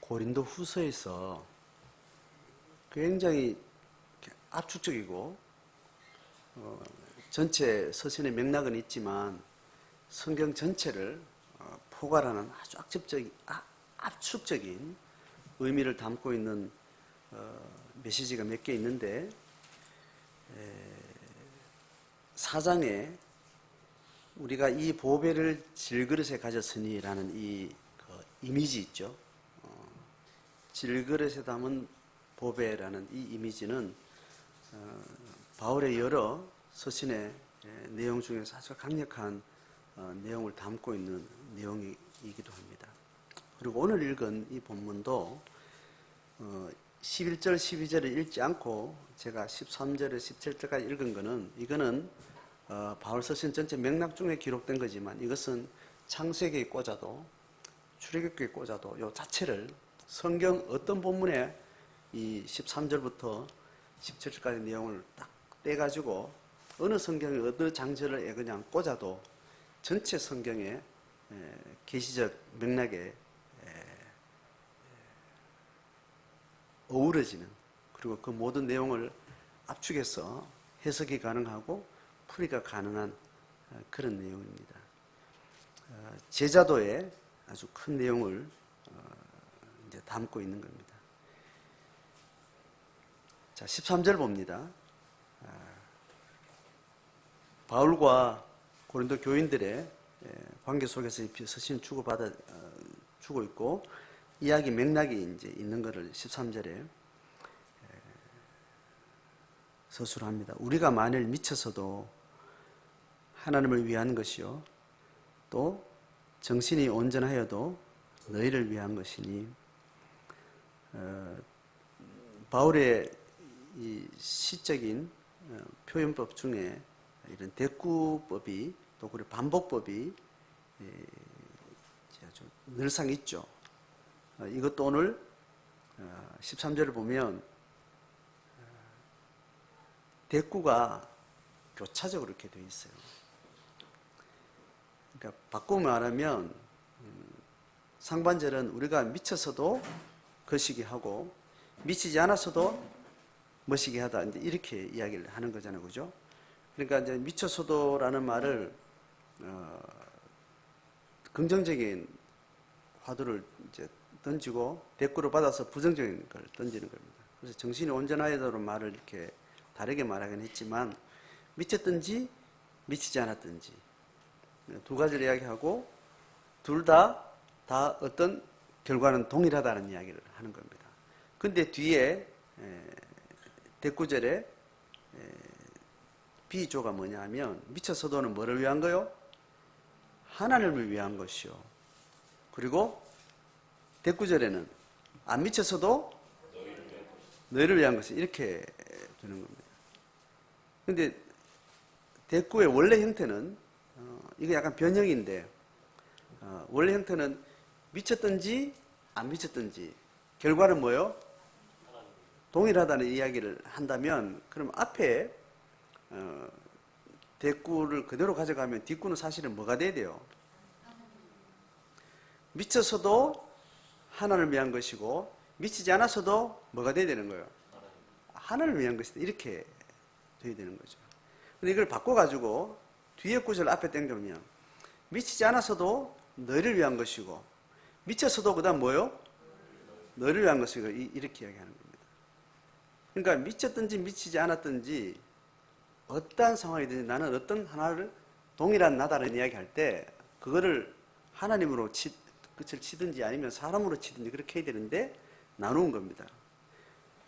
고린도 후서에서 굉장히 압축적이고 전체 서신의 맥락은 있지만 성경 전체를 포괄하는 아주 압축적인 의미를 담고 있는 메시지가 몇 개 있는데 4장에 우리가 이 보배를 질그릇에 가졌으니 라는 이 이미지 있죠. 질그릇에 담은 보배라는 이 이미지는 바울의 여러 서신의 내용 중에서 아주 강력한 내용을 담고 있는 내용이기도 합니다. 그리고 오늘 읽은 이 본문도 11절, 12절을 읽지 않고 제가 13절에 17절까지 읽은 거는 이거는 바울 서신 전체 맥락 중에 기록된 거지만 이것은 창세기에 꽂아도 출애굽기에 꽂아도 이 자체를 성경 어떤 본문에 이 13절부터 17절까지 내용을 딱 떼가지고 어느 성경의 어느 장절에 그냥 꽂아도 전체 성경의 계시적 맥락에 어우러지는 그리고 그 모든 내용을 압축해서 해석이 가능하고 풀이가 가능한 그런 내용입니다. 제자도의 아주 큰 내용을 이제 담고 있는 겁니다. 자, 13절 봅니다. 바울과 고린도 교인들의 관계 속에서 서신을 주고 있고 이야기 맥락이 이제 있는 것을 13절에 서술을 합니다. 우리가 만일 미쳐서도 하나님을 위한 것이요 또 정신이 온전하여도 너희를 위한 것이니 바울의 이 시적인 표현법 중에 이런 대꾸법이 또 그리고 반복법이 아주 늘상 있죠. 이것도 오늘 13절을 보면 대꾸가 교차적으로 이렇게 되어 있어요. 그러니까 바꾸면 말하면 상반절은 우리가 미쳐서도 거시기 하고 미치지 않았어도 멋이게 하다 이제 이렇게 이야기를 하는 거잖아요, 그죠? 그러니까 이제 미쳐서도라는 말을 긍정적인 화두를 이제 던지고 대꾸를 받아서 부정적인 걸 던지는 겁니다. 그래서 정신이 온전하여도는 말을 이렇게 다르게 말하긴 했지만 미쳤든지 미치지 않았든지 두 가지를 이야기하고 둘 다 어떤 결과는 동일하다는 이야기를 하는 겁니다. 근데 뒤에 대꾸절에 비조가 뭐냐 하면 미쳐서도는 뭐를 위한 거요? 하나님을 위한 것이요. 그리고 대꾸절에는 안 미쳐서도 너희를 위한 것이 이렇게 되는 겁니다. 근데 대꾸의 원래 형태는 이게 약간 변형인데 원래 형태는 미쳤든지 안 미쳤든지 결과는 뭐요? 동일하다는 이야기를 한다면 그럼 앞에 대꾸를 그대로 가져가면 뒷구는 사실은 뭐가 돼야 돼요? 미쳐서도 하나님을 위한 것이고 미치지 않아서도 뭐가 돼야 되는 거예요? 하나님을 위한 것이다. 이렇게 돼야 되는 거죠. 근데 이걸 바꿔가지고 뒤에 구절 앞에 당겨면 미치지 않아서도 너희를 위한 것이고 미쳐서도 그 다음 뭐요? 너희를 위한 것이고 이렇게 이야기하는 겁니다. 그러니까 미쳤든지 미치지 않았든지 어떠한 상황이든지 나는 어떤 하나를 동일한 나다는 이야기할 때 그거를 하나님으로 끝을 치든지 아니면 사람으로 치든지 그렇게 해야 되는데 나누는 겁니다.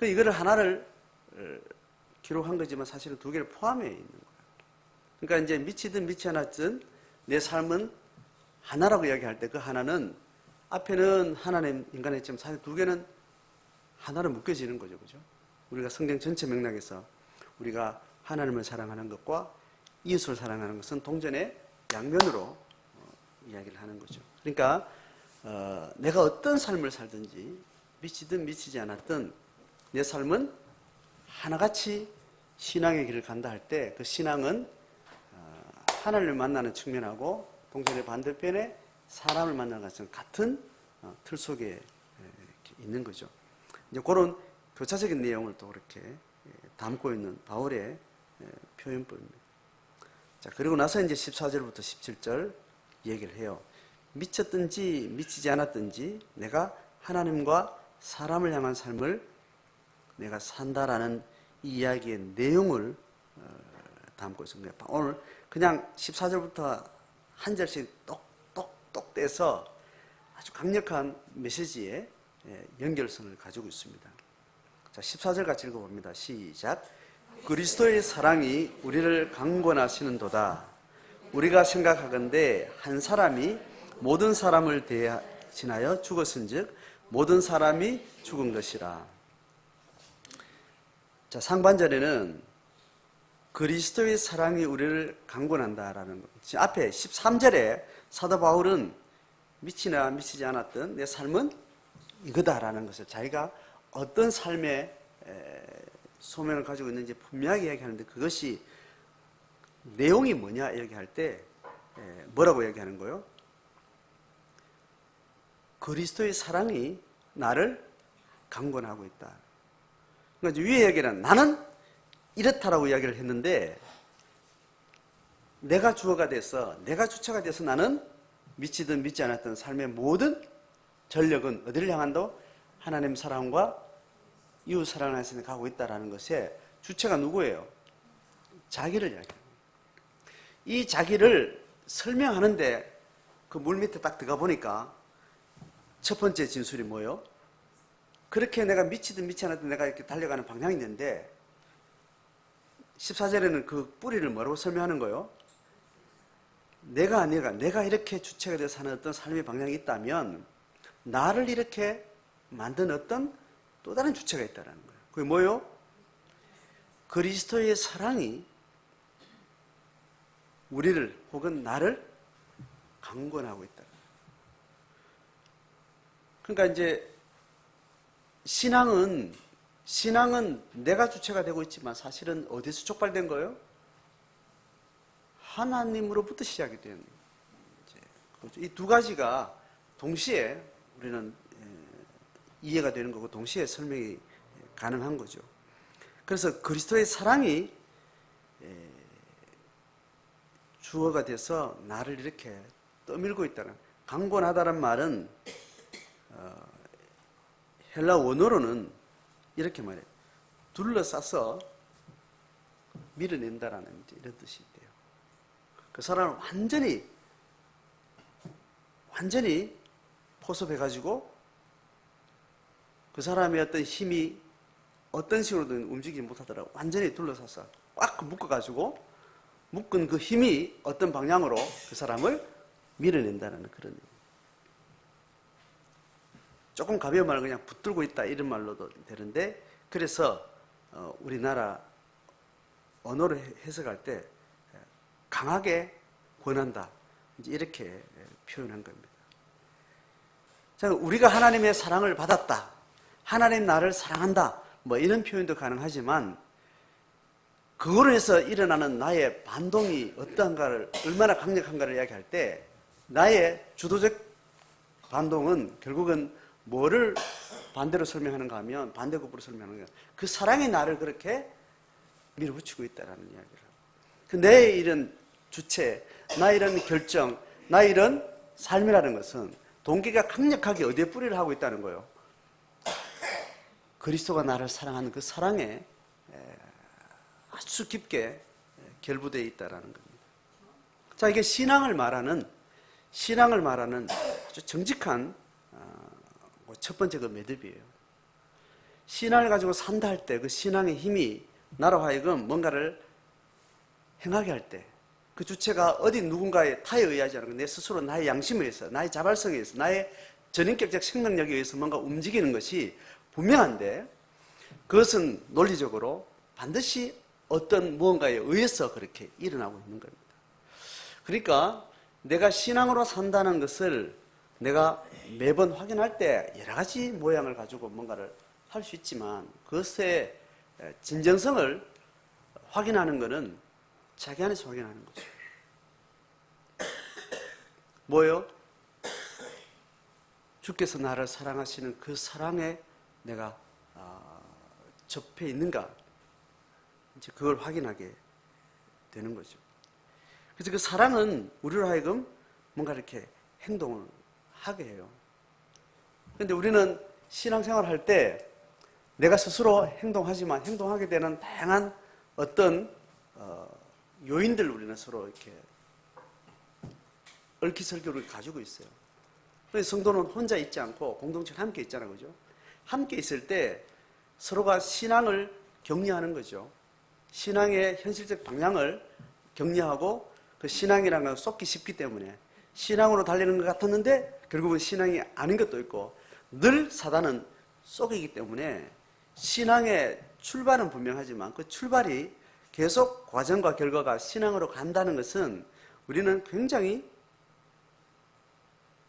이거를 하나를 기록한 거지만 사실은 두 개를 포함해 있는 거예요. 그러니까 이제 미치든 미치지 않았든 내 삶은 하나라고 이야기할 때 그 하나는 앞에는 하나님 인간했지만 사실 두 개는 하나로 묶여지는 거죠. 그죠? 우리가 성경 전체 맥락에서 우리가 하나님을 사랑하는 것과 이웃을 사랑하는 것은 동전의 양면으로 이야기를 하는 거죠. 그러니까 내가 어떤 삶을 살든지 미치든 미치지 않았든 내 삶은 하나같이 신앙의 길을 간다 할 때 그 신앙은 하나님을 만나는 측면하고 동전의 반대편에 사람을 만나는 것은 같은 틀 속에 이렇게 있는 거죠. 이제 그런 교차적인 내용을 또 그렇게 담고 있는 바울의 표현법입니다. 자, 그리고 나서 이제 14절부터 17절 얘기를 해요. 미쳤든지 미치지 않았든지 내가 하나님과 사람을 향한 삶을 내가 산다라는 이 이야기의 내용을 담고 있습니다. 오늘 그냥 14절부터 한 절씩 똑똑똑 떼서 아주 강력한 메시지의 연결성을 가지고 있습니다. 자, 14절 같이 읽어봅니다. 시작. 그리스도의 사랑이 우리를 강권하시는도다. 우리가 생각하건대 한 사람이 모든 사람을 대신하여 죽었은즉 모든 사람이 죽은 것이라. 자, 상반절에는 그리스도의 사랑이 우리를 강권한다라는 것. 앞에 13절에 사도 바울은 미치나 미치지 않았던 내 삶은 이거다라는 것을 자기가 어떤 삶의 소명을 가지고 있는지 분명하게 이야기하는데 그것이 내용이 뭐냐 이야기할 때 뭐라고 이야기하는 거예요? 그리스도의 사랑이 나를 강권하고 있다. 그러니까 위에 얘기는 나는 이렇다라고 이야기를 했는데 내가 주어가 돼서 내가 주체가 돼서 나는 미치든 믿지 않았던 삶의 모든 전력은 어디를 향한다? 하나님 사랑과 이웃 사랑을 향해서 가고 있다는 것의 주체가 누구예요? 자기를 이야기합니다. 이 자기를 설명하는데 그 물 밑에 딱 들어가 보니까 첫 번째 진술이 뭐예요? 그렇게 내가 미치든 미치 않았든 내가 이렇게 달려가는 방향이 있는데 14절에는 그 뿌리를 뭐라고 설명하는 거예요? 내가 이렇게 주체가 되어 사는 어떤 삶의 방향이 있다면 나를 이렇게 만든 어떤 또 다른 주체가 있다는 거예요. 그게 뭐예요? 그리스도의 사랑이 우리를 혹은 나를 강권하고 있다. 그러니까 이제 신앙은 내가 주체가 되고 있지만 사실은 어디서 촉발된 거예요? 하나님으로부터 시작이 된 이 두 가지가 동시에 우리는 이해가 되는 거고 동시에 설명이 가능한 거죠. 그래서 그리스도의 사랑이 주어가 돼서 나를 이렇게 떠밀고 있다는, 강권하다는 말은 헬라 원어로는 이렇게 말해요. 둘러싸서 밀어낸다라는 이런 뜻이 있대요. 그 사람을 완전히 포섭해가지고 그 사람의 어떤 힘이 어떤 식으로든 움직이지 못하더라고. 완전히 둘러싸서 꽉 묶어가지고 묶은 그 힘이 어떤 방향으로 그 사람을 밀어낸다는 그런 의미. 조금 가벼운 말은 그냥 붙들고 있다 이런 말로도 되는데, 그래서 우리나라 언어로 해석할 때 강하게 권한다 이제 이렇게 표현한 겁니다. 자, 우리가 하나님의 사랑을 받았다, 하나님 나를 사랑한다 뭐 이런 표현도 가능하지만 그거로 해서 일어나는 나의 반동이 어떠한가를, 얼마나 강력한가를 이야기할 때 나의 주도적 반동은 결국은 뭐를 반대로 설명하는가 하면, 반대급부로 설명하는 거예요. 그 사랑이 나를 그렇게 밀어붙이고 있다는 이야기를. 내 이런 주체, 나 이런 결정, 나 이런 삶이라는 것은 동기가 강력하게 어디에 뿌리를 하고 있다는 거예요? 그리스도가 나를 사랑하는 그 사랑에 아주 깊게 결부되어 있다는 겁니다. 자, 이게 신앙을 말하는 아주 정직한 첫 번째 그 매듭이에요. 신앙을 가지고 산다 할 때 그 신앙의 힘이 나로 하여금 뭔가를 행하게 할 때 그 주체가 어디 누군가의 타에 의하지 않고 내 스스로 나의 양심에 의해서, 나의 자발성에 의해서, 나의 전인격적 생명력에 의해서 뭔가 움직이는 것이 분명한데 그것은 논리적으로 반드시 어떤 무언가에 의해서 그렇게 일어나고 있는 겁니다. 그러니까 내가 신앙으로 산다는 것을 내가 매번 확인할 때 여러 가지 모양을 가지고 뭔가를 할 수 있지만 그것의 진정성을 확인하는 것은 자기 안에서 확인하는 거죠. 뭐예요? 주께서 나를 사랑하시는 그 사랑에 내가 접해 있는가, 이제 그걸 확인하게 되는 거죠. 그래서 그 사랑은 우리로 하여금 뭔가 이렇게 행동을 하게 해요. 그런데 우리는 신앙생활 할 때 내가 스스로 행동하지만 행동하게 되는 다양한 어떤 요인들 우리는 서로 이렇게 얽히설교를 가지고 있어요. 그래서 성도는 혼자 있지 않고 공동체를 함께 있잖아요. 그죠? 함께 있을 때 서로가 신앙을 격려하는 거죠. 신앙의 현실적 방향을 격려하고 그 신앙이라는 건 쏟기 쉽기 때문에 신앙으로 달리는 것 같았는데 결국은 신앙이 아닌 것도 있고 늘 사단은 속이기 때문에 신앙의 출발은 분명하지만 그 출발이 계속 과정과 결과가 신앙으로 간다는 것은 우리는 굉장히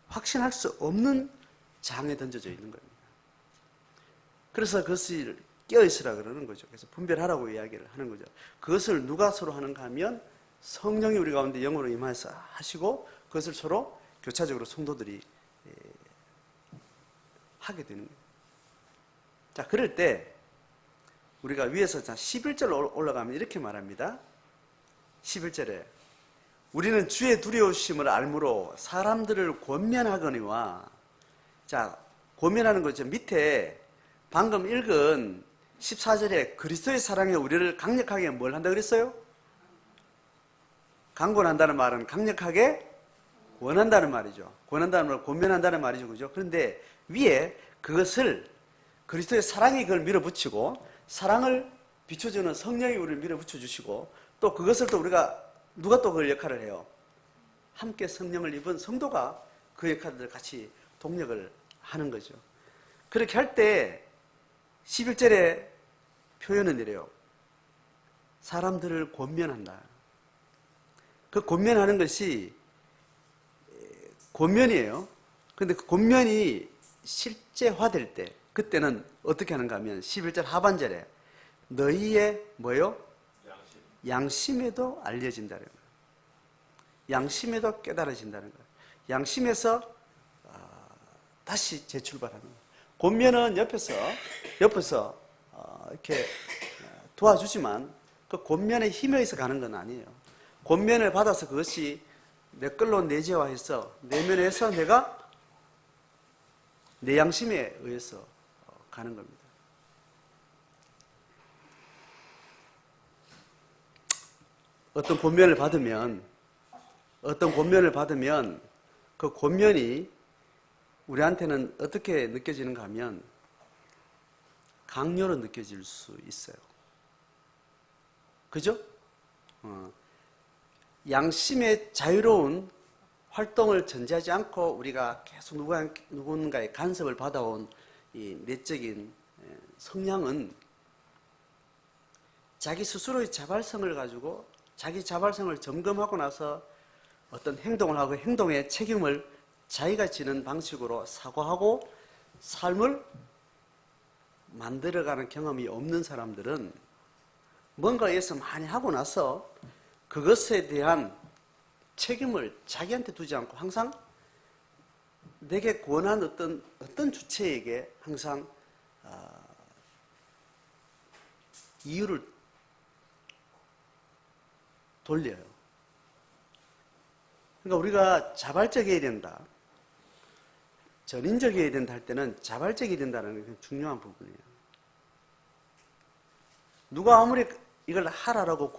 확신할 수 없는 장에 던져져 있는 겁니다. 그래서 그것을 깨어있으라 그러는 거죠. 그래서 분별하라고 이야기를 하는 거죠. 그것을 누가 서로 하는가 하면 성령이 우리 가운데 영으로 임하여서 하시고 그것을 서로 교차적으로 성도들이 하게 되는 거예요. 자, 그럴 때 우리가 위에서 11절 올라가면 이렇게 말합니다. 11절에 우리는 주의 두려우심을 알므로 사람들을 권면하거니와, 자, 권면하는 거죠. 밑에 방금 읽은 14절에 그리스도의 사랑에 우리를 강력하게 뭘 한다 그랬어요? 강권한다는 말은 강력하게 원한다는 말이죠. 권한다는 말은 권면한다는 말이죠. 그죠? 그런데 위에 그것을 그리스도의 사랑이 그걸 밀어붙이고 사랑을 비춰주는 성령이 우리를 밀어붙여 주시고 또 그것을 또 우리가 누가 또 그 역할을 해요? 함께 성령을 입은 성도가 그 역할을 같이 동력을 하는 거죠. 그렇게 할 때 11절에 표현은 이래요. 사람들을 권면한다. 그 권면하는 것이 권면이에요. 그런데 그 권면이 실제화될 때 그때는 어떻게 하는가 하면 11절 하반절에 너희의 뭐요? 양심에도 알려진다는 거예요. 양심에도 깨달아진다는 거예요. 양심에서 다시 재출발하는 거예요. 권면은 옆에서 이렇게 도와주지만 그 권면의 힘에 의해서 가는 건 아니에요. 권면을 받아서 그것이 내 걸로 내재화해서 내면에서 내가 내 양심에 의해서 가는 겁니다. 어떤 권면을 받으면 그 권면이 우리한테는 어떻게 느껴지는가 하면 강요로 느껴질 수 있어요. 그죠? 양심의 자유로운 활동을 전제하지 않고 우리가 계속 누군가의 간섭을 받아온 이 내적인 성향은 자기 스스로의 자발성을 가지고 자기 자발성을 점검하고 나서 어떤 행동을 하고 행동의 책임을 자기가 지는 방식으로 사고하고 삶을 만들어가는 경험이 없는 사람들은 뭔가에서 많이 하고 나서 그것에 대한 책임을 자기한테 두지 않고 항상 내게 권한 어떤 주체에게 항상 이유를 돌려요. 그러니까 우리가 자발적이어야 된다. 전인적이어야 된다 할 때는 자발적이 된다는 게 중요한 부분이에요. 누가 아무리 이걸 하라라고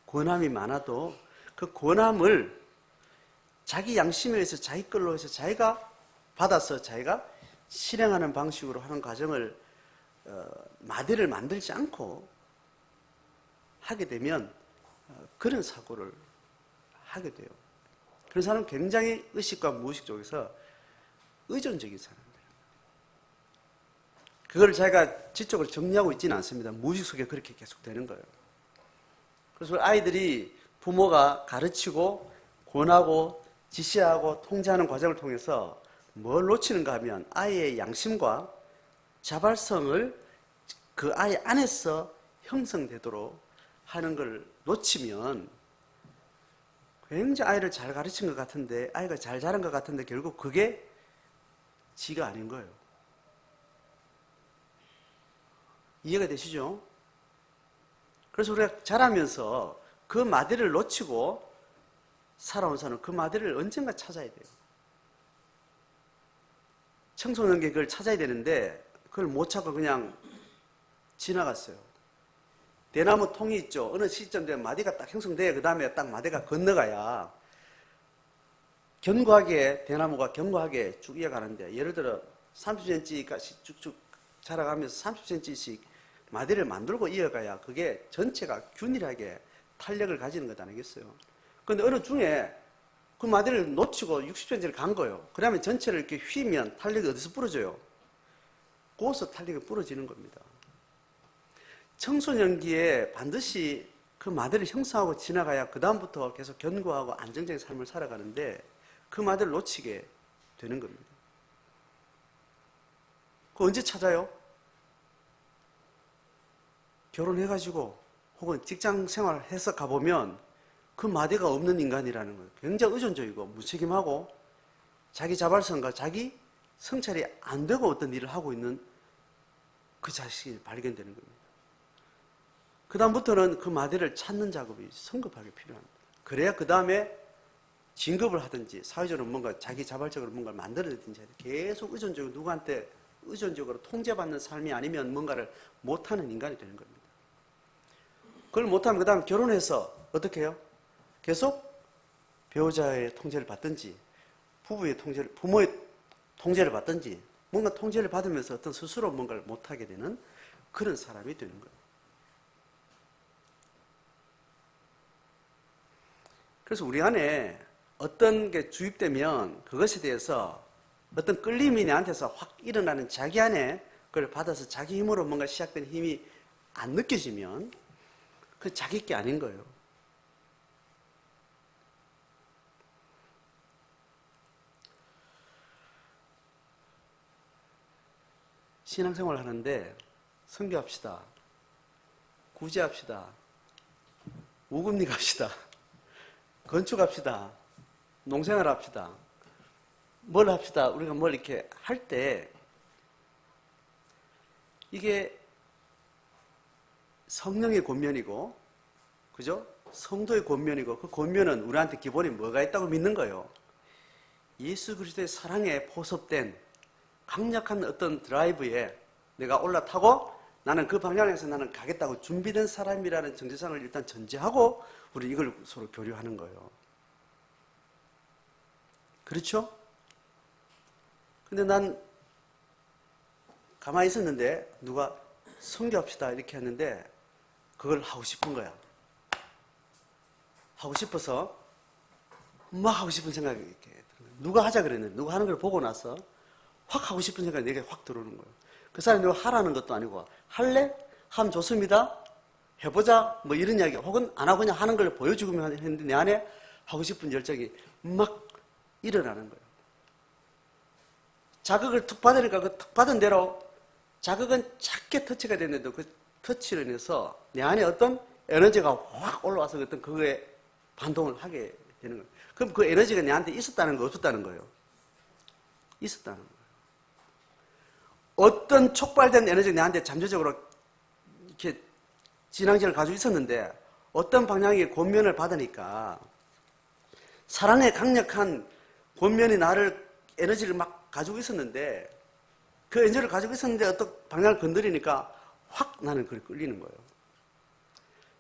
권함이 많아도 그 권함을 자기 양심에 의해서 자기 걸로 해서 자기가 받아서 자기가 실행하는 방식으로 하는 과정을 마디를 만들지 않고 하게 되면 그런 사고를 하게 돼요. 그런 사람은 굉장히 의식과 무의식 쪽에서 의존적인 사람들. 그걸 자기가 지적으로 정리하고 있지는 않습니다. 무의식 속에 그렇게 계속 되는 거예요. 그래서 아이들이 부모가 가르치고 권하고 지시하고 통제하는 과정을 통해서 뭘 놓치는가 하면 아이의 양심과 자발성을 그 아이 안에서 형성되도록 하는 걸 놓치면 굉장히 아이를 잘 가르친 것 같은데 아이가 잘 자란 것 같은데 결국 그게 지가 아닌 거예요. 이해가 되시죠? 그래서 우리가 자라면서 그 마디를 놓치고 살아온 사람은 그 마디를 언젠가 찾아야 돼요. 청소년기 그걸 찾아야 되는데 그걸 못 찾고 그냥 지나갔어요. 대나무 통이 있죠. 어느 시점 되면 마디가 딱 형성돼야 그 다음에 딱 마디가 건너가야 견고하게 대나무가 견고하게 쭉 이어가는데 예를 들어 30cm까지 쭉쭉 자라가면서 30cm씩 마디를 만들고 이어가야 그게 전체가 균일하게 탄력을 가지는 것 아니겠어요? 그런데 어느 중에 그 마디를 놓치고 60cm를 간 거예요. 그러면 전체를 이렇게 휘면 탄력이 어디서 부러져요? 거기서 탄력이 부러지는 겁니다. 청소년기에 반드시 그 마디를 형성하고 지나가야 그 다음부터 계속 견고하고 안정적인 삶을 살아가는데 그 마디를 놓치게 되는 겁니다. 그거 언제 찾아요? 결혼해가지고 혹은 직장 생활해서 가보면 그 마디가 없는 인간이라는 거예요. 굉장히 의존적이고 무책임하고 자기 자발성과 자기 성찰이 안 되고 어떤 일을 하고 있는 그 자식이 발견되는 겁니다. 그 다음부터는 그 마디를 찾는 작업이 성급하게 필요합니다. 그래야 그 다음에 진급을 하든지 사회적으로 뭔가 자기 자발적으로 뭔가를 만들어내든지 계속 의존적으로 누구한테 의존적으로 통제받는 삶이 아니면 뭔가를 못하는 인간이 되는 겁니다. 그걸 못하면 그 다음 결혼해서 어떻게 해요? 계속 배우자의 통제를 받든지 부부의 통제를, 부모의 통제를 받든지 뭔가 통제를 받으면서 어떤 스스로 뭔가를 못하게 되는 그런 사람이 되는 거예요. 그래서 우리 안에 어떤 게 주입되면 그것에 대해서 어떤 끌림이 내한테서 확 일어나는 자기 안에 그걸 받아서 자기 힘으로 뭔가 시작된 힘이 안 느껴지면 그 자기 게 아닌 거예요. 신앙생활 하는데 선교합시다. 구제합시다. 우금리 갑시다. 건축합시다. 농생활 합시다. 뭘 합시다. 우리가 뭘 이렇게 할 때 이게 성령의 권면이고, 그죠? 성도의 권면이고, 그 권면은 우리한테 기본이 뭐가 있다고 믿는 거예요? 예수 그리스도의 사랑에 포섭된 강력한 어떤 드라이브에 내가 올라타고 나는 그 방향에서 나는 가겠다고 준비된 사람이라는 정체성을 일단 전제하고 우리 이걸 서로 교류하는 거예요. 그렇죠? 근데 난 가만히 있었는데 누가 선교합시다 이렇게 했는데 그걸 하고 싶은 거야. 하고 싶어서 막 하고 싶은 생각이 이렇게 들어요. 누가 하자 그랬는데 누가 하는 걸 보고 나서 확 하고 싶은 생각이 내게 확 들어오는 거예요. 그 사람이 누가 하라는 것도 아니고 할래? 하면 좋습니다. 해보자. 뭐 이런 이야기 혹은 안 하고 그냥 하는 걸 보여주기만 했는데 내 안에 하고 싶은 열정이 막 일어나는 거예요. 자극을 툭 받으니까 그 툭 받은 대로 자극은 작게 터치가 됐는데 그 터치로 인해서 내 안에 어떤 에너지가 확 올라와서 어떤 그거에 반동을 하게 되는 거예요. 그럼 그 에너지가 내한테 있었다는 거 없었다는 거예요? 있었다는 거예요. 어떤 촉발된 에너지가 내한테 잠재적으로 이렇게 진앙지를 가지고 있었는데 어떤 방향의 권면을 받으니까 사랑의 강력한 권면이 나를 에너지를 막 가지고 있었는데 그 에너지를 가지고 있었는데 어떤 방향을 건드리니까 확 나는 그걸 끌리는 거예요.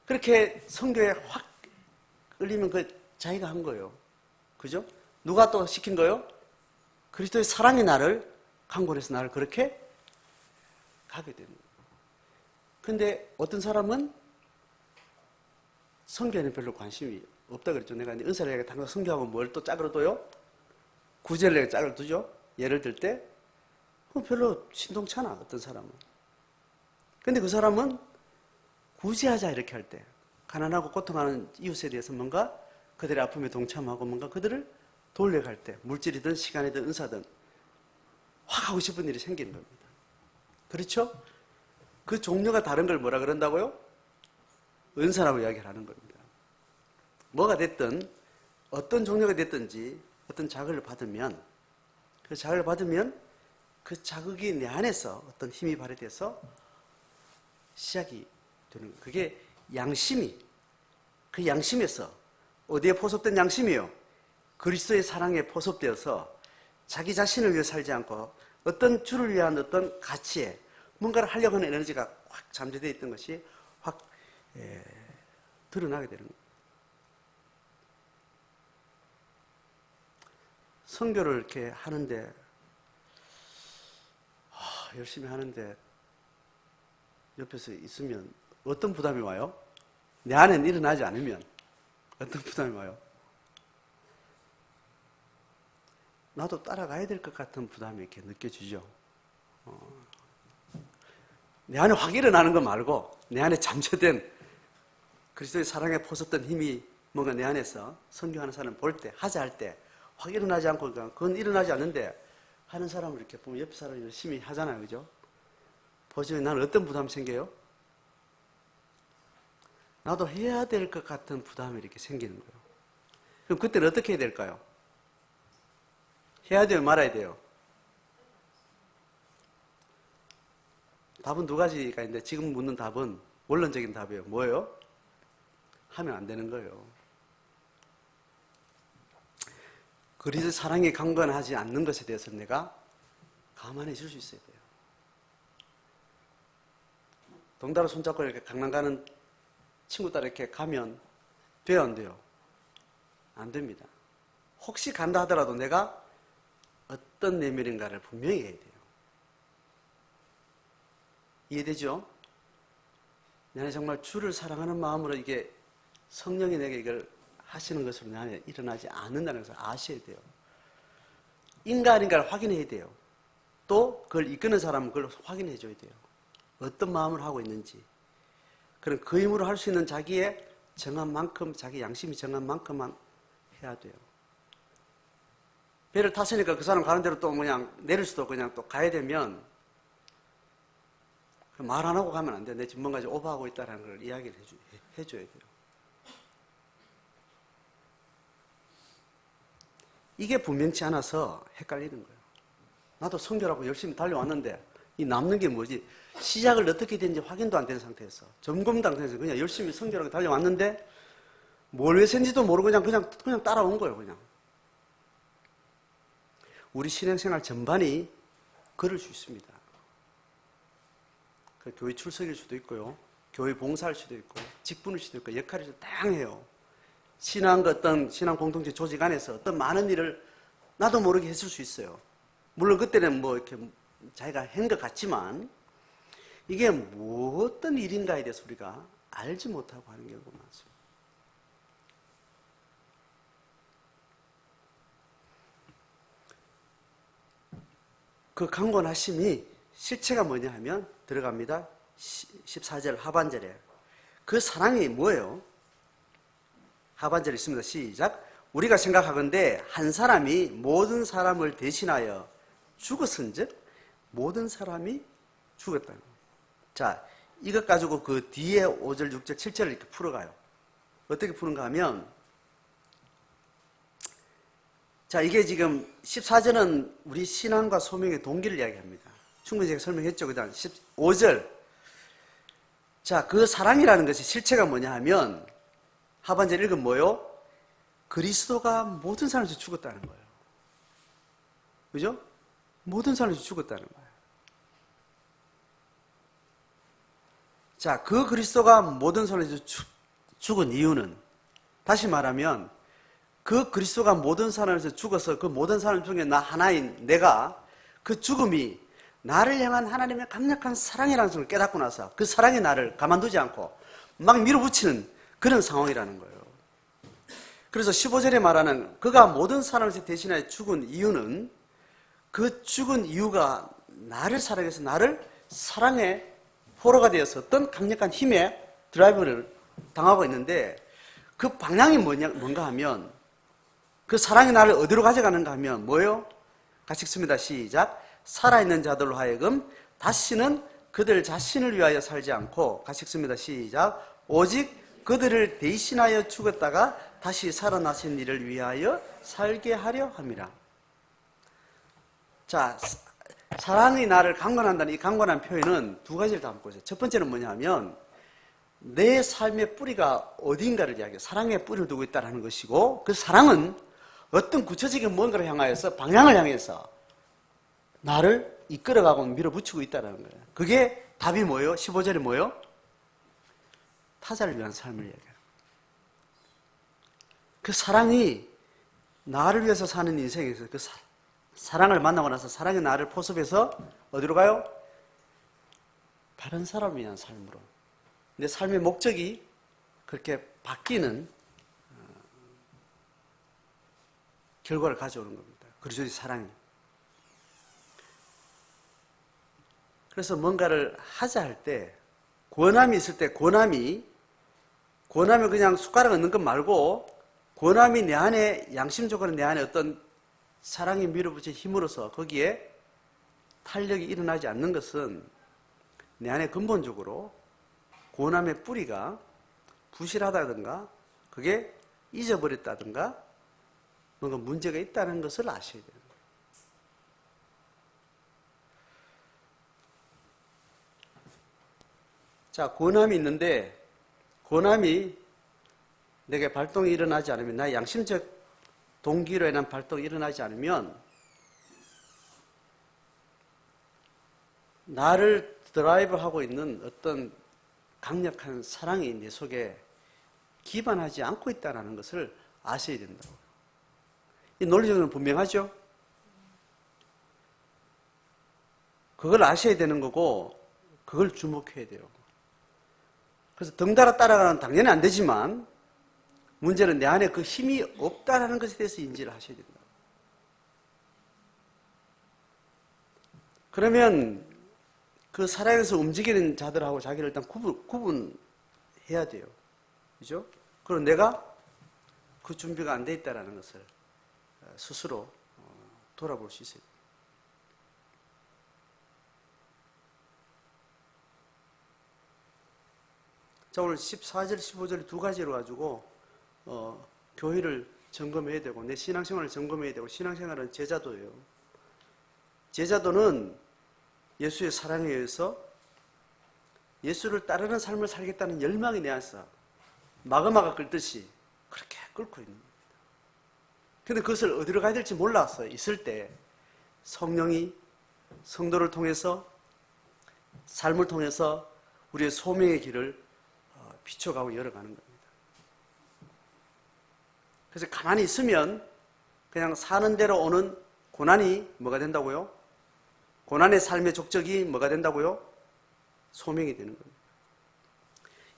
그렇게 성교에 확 끌리면 그 자기가 한 거예요. 그죠? 누가 또 시킨 거예요? 그리스도의 사랑이 나를 강권해서 나를 그렇게 가게 되는 거예요. 근데 어떤 사람은 성교에는 별로 관심이 없다 그랬죠. 내가 은사를 내가 당장 성교하고 뭘 또 짝으로 둬요? 구제를 내가 짝을 두죠. 예를 들 때 별로 신동치 않아 어떤 사람은. 근데 그 사람은 구제하자 이렇게 할 때 가난하고 고통하는 이웃에 대해서 뭔가 그들의 아픔에 동참하고 뭔가 그들을 돌려갈 때 물질이든 시간이든 은사든 확 하고 싶은 일이 생기는 겁니다. 그렇죠? 그 종류가 다른 걸 뭐라 그런다고요? 은사라고 이야기를 하는 겁니다. 뭐가 됐든 어떤 종류가 됐든지 어떤 자극을 받으면 그 자극을 받으면 그 자극이 내 안에서 어떤 힘이 발휘돼서 시작이 되는 거예요. 그게 양심이, 그 양심에서 어디에 포섭된 양심이요? 그리스도의 사랑에 포섭되어서 자기 자신을 위해 살지 않고 어떤 주를 위한 어떤 가치에 뭔가를 하려고 하는 에너지가 확 잠재되어 있던 것이 확 드러나게 되는 거예요. 선교를 이렇게 하는데 열심히 하는데 옆에서 있으면 어떤 부담이 와요? 내 안에는 일어나지 않으면 어떤 부담이 와요? 나도 따라가야 될 것 같은 부담이 이렇게 느껴지죠. 내 안에 확 일어나는 거 말고 내 안에 잠재된 그리스도의 사랑에 포섭된 힘이 뭔가 내 안에서 선교하는 사람을 볼 때, 하자 할 때 확 일어나지 않고, 그건 일어나지 않는데 하는 사람을 이렇게 보면 옆 사람이 열심히 하잖아요. 그죠? 보시면 나는 어떤 부담이 생겨요? 나도 해야 될 것 같은 부담이 이렇게 생기는 거예요. 그럼 그때는 어떻게 해야 될까요? 해야 돼요? 말아야 돼요? 답은 두 가지가 있는데 지금 묻는 답은 원론적인 답이에요. 뭐예요? 하면 안 되는 거예요. 그리스도의 사랑에 강건하지 않는 것에 대해서 내가 감안해 줄 수 있어야 돼요. 동다로 손잡고 이렇게 강남 가는 친구 따라 이렇게 가면 돼요, 안 돼요? 안 됩니다. 혹시 간다 하더라도 내가 어떤 내면인가를 분명히 해야 돼요. 이해되죠? 내 안에 정말 주를 사랑하는 마음으로 이게 성령이 내게 이걸 하시는 것으로 내 안에 일어나지 않는다는 것을 아셔야 돼요. 인간인가를 확인해야 돼요. 또 그걸 이끄는 사람은 그걸 확인해 줘야 돼요. 어떤 마음을 하고 있는지. 그럼 그 힘으로 할 수 있는 자기의 정한 만큼, 자기 양심이 정한 만큼만 해야 돼요. 배를 탔으니까 그 사람 가는 대로 또 그냥 내릴 수도 없고 그냥 또 가야 되면 말 안 하고 가면 안 돼요. 내 지금 뭔가 오버하고 있다는 걸 이야기를 해줘야 돼요. 이게 분명치 않아서 헷갈리는 거예요. 나도 선교라고 열심히 달려왔는데 이 남는 게 뭐지? 시작을 어떻게 되는지 확인도 안 된 상태에서 점검도 안 돼서 그냥 열심히 선교라고 달려왔는데 뭘 위해서인지도 모르고 그냥 따라온 거예요. 그냥. 우리 신앙생활 전반이 그럴 수 있습니다. 그 교회 출석일 수도 있고요. 교회 봉사할 수도 있고 직분일 수도 있고 역할이 다양해요. 신앙 공동체 조직 안에서 어떤 많은 일을 나도 모르게 했을 수 있어요. 물론 그때는 뭐 이렇게 자기가 한 것 같지만 이게 어떤 일인가에 대해서 우리가 알지 못하고 하는 경우가 많습니다. 그 강건하심이 실체가 뭐냐 하면 들어갑니다. 14절 하반절에 그 사랑이 뭐예요? 하반절에 있습니다. 시작. 우리가 생각하건대 한 사람이 모든 사람을 대신하여 죽었은즉 모든 사람이 죽었다는 거예요. 자, 이것 가지고 그 뒤에 5절, 6절, 7절을 이렇게 풀어가요. 어떻게 푸는가 하면 자, 이게 지금 14절은 우리 신앙과 소명의 동기를 이야기합니다. 충분히 제가 설명했죠. 그 다음 15절. 자, 그 사랑이라는 것이 실체가 뭐냐 하면 하반절 읽으면 뭐요? 그리스도가 모든 사람을 위해서 죽었다는 거예요. 그죠? 모든 사람을 위해서 죽었다는 거예요. 자, 그 그리스도가 모든 사람을 위해서 죽은 이유는 다시 말하면 그 그리스도가 모든 사람을 위해서 죽어서 그 모든 사람 중에 나 하나인 내가 그 죽음이 나를 향한 하나님의 강력한 사랑이라는 것을 깨닫고 나서 그 사랑이 나를 가만두지 않고 막 밀어붙이는 그런 상황이라는 거예요. 그래서 15절에 말하는 그가 모든 사람을 대신하여 죽은 이유는 그 죽은 이유가 나를 사랑해서 나를 사랑의 포로가 되어서 어떤 강력한 힘의 드라이브를 당하고 있는데 그 방향이 뭔가 하면 그 사랑이 나를 어디로 가져가는가 하면 뭐예요? 같이 읽습니다. 시작. 살아있는 자들로 하여금 다시는 그들 자신을 위하여 살지 않고 같이 읽습니다. 시작. 오직 그들을 대신하여 죽었다가 다시 살아나신 이를 위하여 살게 하려 함이라. 자, 사랑이 나를 강권한다는 이 강권한 표현은 두 가지를 담고 있어요. 첫 번째는 뭐냐 하면 내 삶의 뿌리가 어딘가를 이야기해요. 사랑의 뿌리를 두고 있다는 것이고, 그 사랑은 어떤 구체적인 뭔가를 향하여서, 방향을 향해서 나를 이끌어가고 밀어붙이고 있다는 거예요. 그게 답이 뭐예요? 15절이 뭐예요? 타자를 위한 삶을 얘기해요. 그 사랑이 나를 위해서 사는 인생에서 그 사랑을 만나고 나서 사랑이 나를 포섭해서 어디로 가요? 다른 사람을 위한 삶으로. 내 삶의 목적이 그렇게 바뀌는 결과를 가져오는 겁니다. 그리스도의 사랑이. 그래서 뭔가를 하자 할 때, 권함이 있을 때 권함을 그냥 숟가락 얹는 것 말고, 권함이 내 안에, 양심적으로 내 안에 어떤 사랑이 밀어붙인 힘으로써 거기에 탄력이 일어나지 않는 것은 내 안에 근본적으로 권함의 뿌리가 부실하다든가 그게 잊어버렸다든가 뭔가 문제가 있다는 것을 아셔야 돼요. 자, 권함이 있는데 권함이 내게 발동이 일어나지 않으면, 나의 양심적 동기로 인한 발동이 일어나지 않으면 나를 드라이브하고 있는 어떤 강력한 사랑이 내 속에 기반하지 않고 있다는 것을 아셔야 된다고. 이 논리적으로는 분명하죠? 그걸 아셔야 되는 거고 그걸 주목해야 돼요. 그래서 덩달아 따라가는 당연히 안 되지만 문제는 내 안에 그 힘이 없다는 것에 대해서 인지를 하셔야 된다. 그러면 그 사랑에서 움직이는 자들하고 자기를 일단 구분해야 돼요. 그죠? 그리고 내가 그 준비가 안 돼 있다는 것을 스스로 돌아볼 수 있어요. 자, 오늘 14절, 15절 두 가지로 가지고 교회를 점검해야 되고 내 신앙생활을 점검해야 되고, 신앙생활은 제자도예요. 제자도는 예수의 사랑에 의해서 예수를 따르는 삶을 살겠다는 열망이 내 안에서 마그마가 끓듯이 그렇게 끓고 있는 겁니다. 그런데 그것을 어디로 가야 될지 몰라서 있을 때 성령이 성도를 통해서, 삶을 통해서 우리의 소명의 길을 비춰가고 열어가는 겁니다. 그래서 가만히 있으면 그냥 사는 대로 오는 고난이 뭐가 된다고요? 고난의 삶의 족적이 뭐가 된다고요? 소명이 되는 겁니다.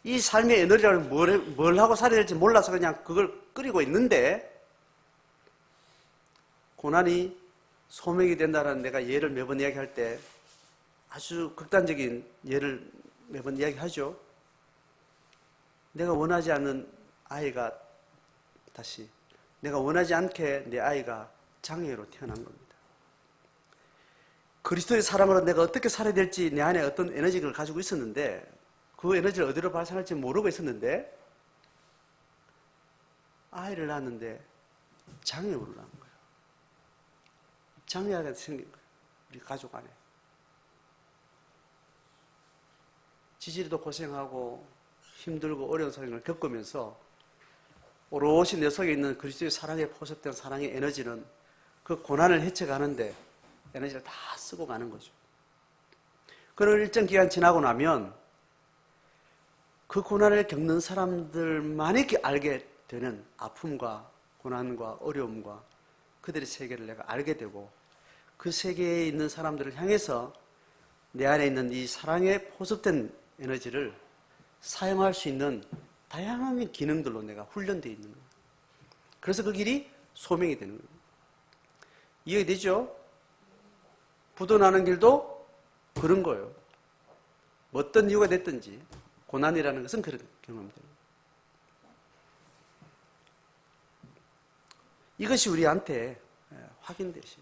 이 삶의 에너지를 뭘 하고 살아야 될지 몰라서 그냥 그걸 끓이고 있는데, 고난이 소명이 된다는 내가 예를 매번 이야기할 때 아주 극단적인 예를 매번 이야기하죠. 내가 원하지 않는 아이가 내가 원하지 않게 내 아이가 장애로 태어난 겁니다. 그리스도의 사람으로 내가 어떻게 살아야 될지 내 안에 어떤 에너지를 가지고 있었는데, 그 에너지를 어디로 발산할지 모르고 있었는데 아이를 낳았는데 장애로 낳은 거예요. 장애가 생긴 거예요. 우리 가족 안에. 지지리도 고생하고 힘들고 어려운 상황을 겪으면서 오롯이 내 속에 있는 그리스도의 사랑에 포섭된 사랑의 에너지는 그 고난을 헤쳐가는데 에너지를 다 쓰고 가는 거죠. 그런 일정 기간 지나고 나면 그 고난을 겪는 사람들만이 알게 되는 아픔과 고난과 어려움과 그들의 세계를 내가 알게 되고, 그 세계에 있는 사람들을 향해서 내 안에 있는 이 사랑에 포섭된 에너지를 사용할 수 있는 다양한 기능들로 내가 훈련되어 있는 거예요. 그래서 그 길이 소명이 되는 거예요. 이해되죠? 부도나는 길도 그런 거예요. 어떤 이유가 됐든지 고난이라는 것은 그런 경험들. 이것이 우리한테 확인되시죠.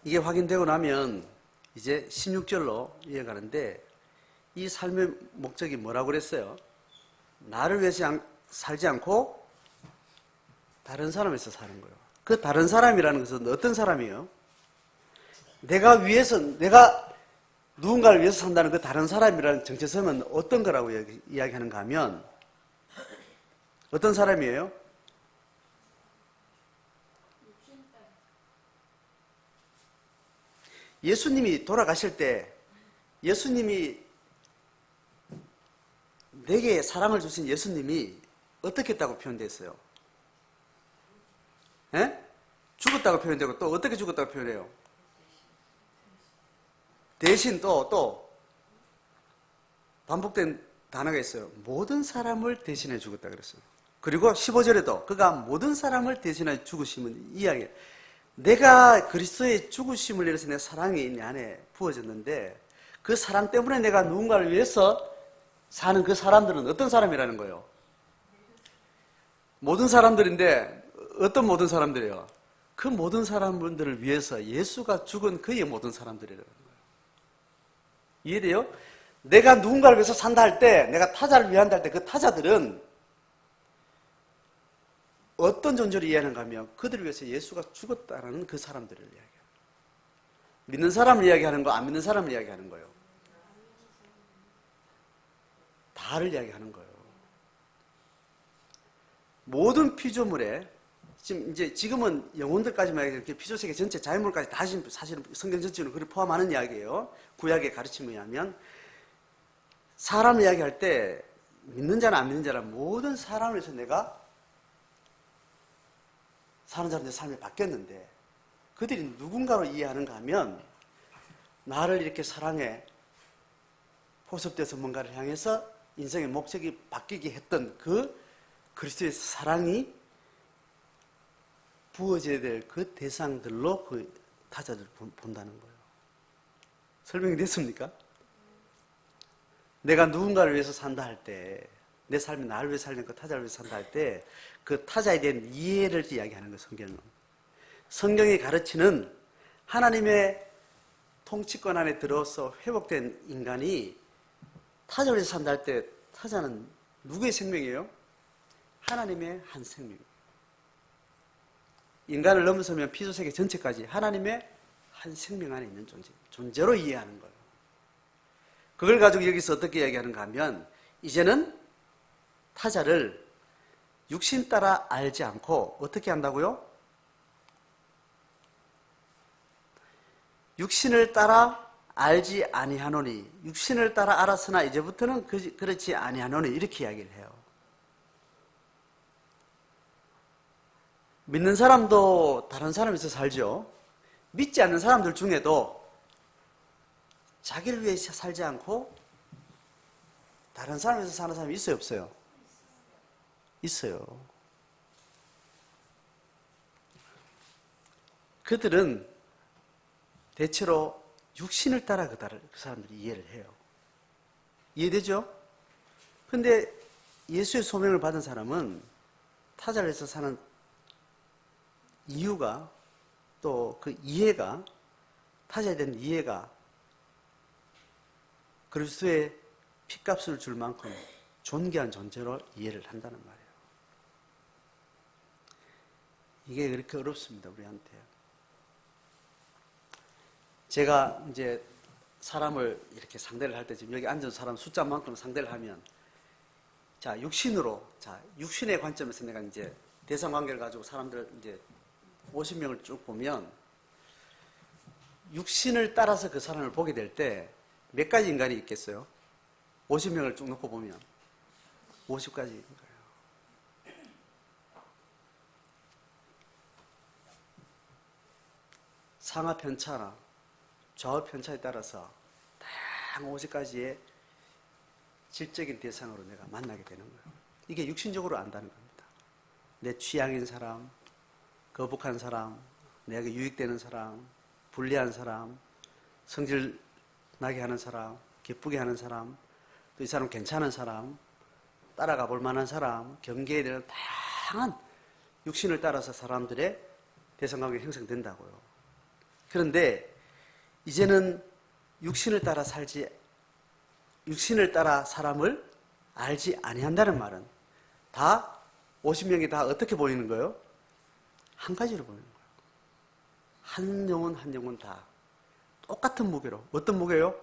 이게 확인되고 나면 이제 16절로 이어가는데, 이 삶의 목적이 뭐라고 그랬어요? 나를 위해서 살지 않고 다른 사람에서 사는 거예요. 그 다른 사람이라는 것은 어떤 사람이에요? 내가 누군가를 위해서 산다는 그 다른 사람이라는 정체성은 어떤 거라고 이야기하는가 하면 어떤 사람이에요? 예수님이 돌아가실 때 예수님이 내게 사랑을 주신 예수님이 어떻게 했다고 표현됐어요? 예? 죽었다고 표현되고 또 어떻게 죽었다고 표현해요? 대신 또 반복된 단어가 있어요. 모든 사람을 대신해 죽었다 그랬어요. 그리고 15절에도 그가 모든 사람을 대신해 죽으심은 이야기예요. 내가 그리스도의 죽으심을 인해서 내 사랑이 내 안에 부어졌는데 그 사랑 때문에 내가 누군가를 위해서 사는 그 사람들은 어떤 사람이라는 거예요? 모든 사람들인데 어떤 모든 사람들이에요? 그 모든 사람들을 위해서 예수가 죽은 그의 모든 사람들이라는 거예요. 이해돼요? 내가 누군가를 위해서 산다 할 때, 내가 타자를 위한다 할 때 그 타자들은 어떤 존재를 이해하는가 하면 그들을 위해서 예수가 죽었다는 그 사람들을 이야기해요. 믿는 사람을 이야기하는 거, 안 믿는 사람을 이야기하는 거예요. 다를 이야기하는 거예요. 모든 피조물에 지금은 영혼들까지만 이렇게 피조세계 전체 자연물까지 다 사실은 성경 전체는 그걸 포함하는 이야기예요. 구약의 가르침에 의하면 사람을 이야기할 때 믿는 자나 안 믿는 자나 모든 사람을 위해서 내가 사는 사람들의 삶이 바뀌었는데 그들이 누군가로 이해하는가 하면 나를 이렇게 사랑에 포섭돼서 뭔가를 향해서 인생의 목적이 바뀌게 했던 그 그리스도의 사랑이 부어져야 될 그 대상들로 그 타자들을 본다는 거예요. 설명이 됐습니까? 내가 누군가를 위해서 산다 할 때, 내 삶이 나를 위해 살는 그 타자를 위해서 산다 할 때, 그 타자에 대한 이해를 이야기하는 거예요, 성경은. 성경이 가르치는 하나님의 통치권 안에 들어서 회복된 인간이 타자를 위해서 산다 할 때, 타자는 누구의 생명이에요? 하나님의 한 생명이에요. 인간을 넘어서면 피조세계 전체까지 하나님의 한 생명 안에 있는 존재로 이해하는 거예요. 그걸 가지고 여기서 어떻게 이야기하는가 하면 이제는 타자를 육신 따라 알지 않고 어떻게 한다고요? 육신을 따라 알지 아니하노니 육신을 따라 알았으나 이제부터는 그렇지 아니하노니 이렇게 이야기를 해요. 믿는 사람도 다른 사람에서 살죠. 믿지 않는 사람들 중에도 자기를 위해 살지 않고 다른 사람에서 사는 사람이 있어요, 없어요? 있어요. 그들은 대체로 육신을 따라 그 사람들이 이해를 해요. 이해되죠? 근데 예수의 소명을 받은 사람은 타자를 해서 사는 이유가 또 그 이해가 타자에 대한 이해가 그리스도의 핏값을 줄 만큼 존귀한 존재로 이해를 한다는 말이에요. 이게 그렇게 어렵습니다, 우리한테. 제가 이제 사람을 이렇게 상대를 할 때 지금 여기 앉은 사람 숫자만큼 상대를 하면 자, 육신의 관점에서 내가 이제 대상 관계를 가지고 사람들 이제 50명을 쭉 보면 육신을 따라서 그 사람을 보게 될 때 몇 가지 인간이 있겠어요? 50명을 쭉 놓고 보면 50가지인 거예요. 상하 편차나 좌우 편차에 따라서 다양한 50가지의 질적인 대상으로 내가 만나게 되는 거예요. 이게 육신적으로 안다는 겁니다. 내 취향인 사람, 거북한 사람, 내게 유익되는 사람, 불리한 사람, 성질 나게 하는 사람, 기쁘게 하는 사람, 또 이 사람 괜찮은 사람, 따라가 볼 만한 사람, 경계에 대한 다양한 육신을 따라서 사람들의 대상관계가 형성된다고요. 그런데 이제는 육신을 따라 사람을 알지 아니한다는 말은 다 50명이 다 어떻게 보이는 거예요? 한 가지로 보이는 거예요. 한 영혼 한 영혼 다 똑같은 무게로. 어떤 무게요?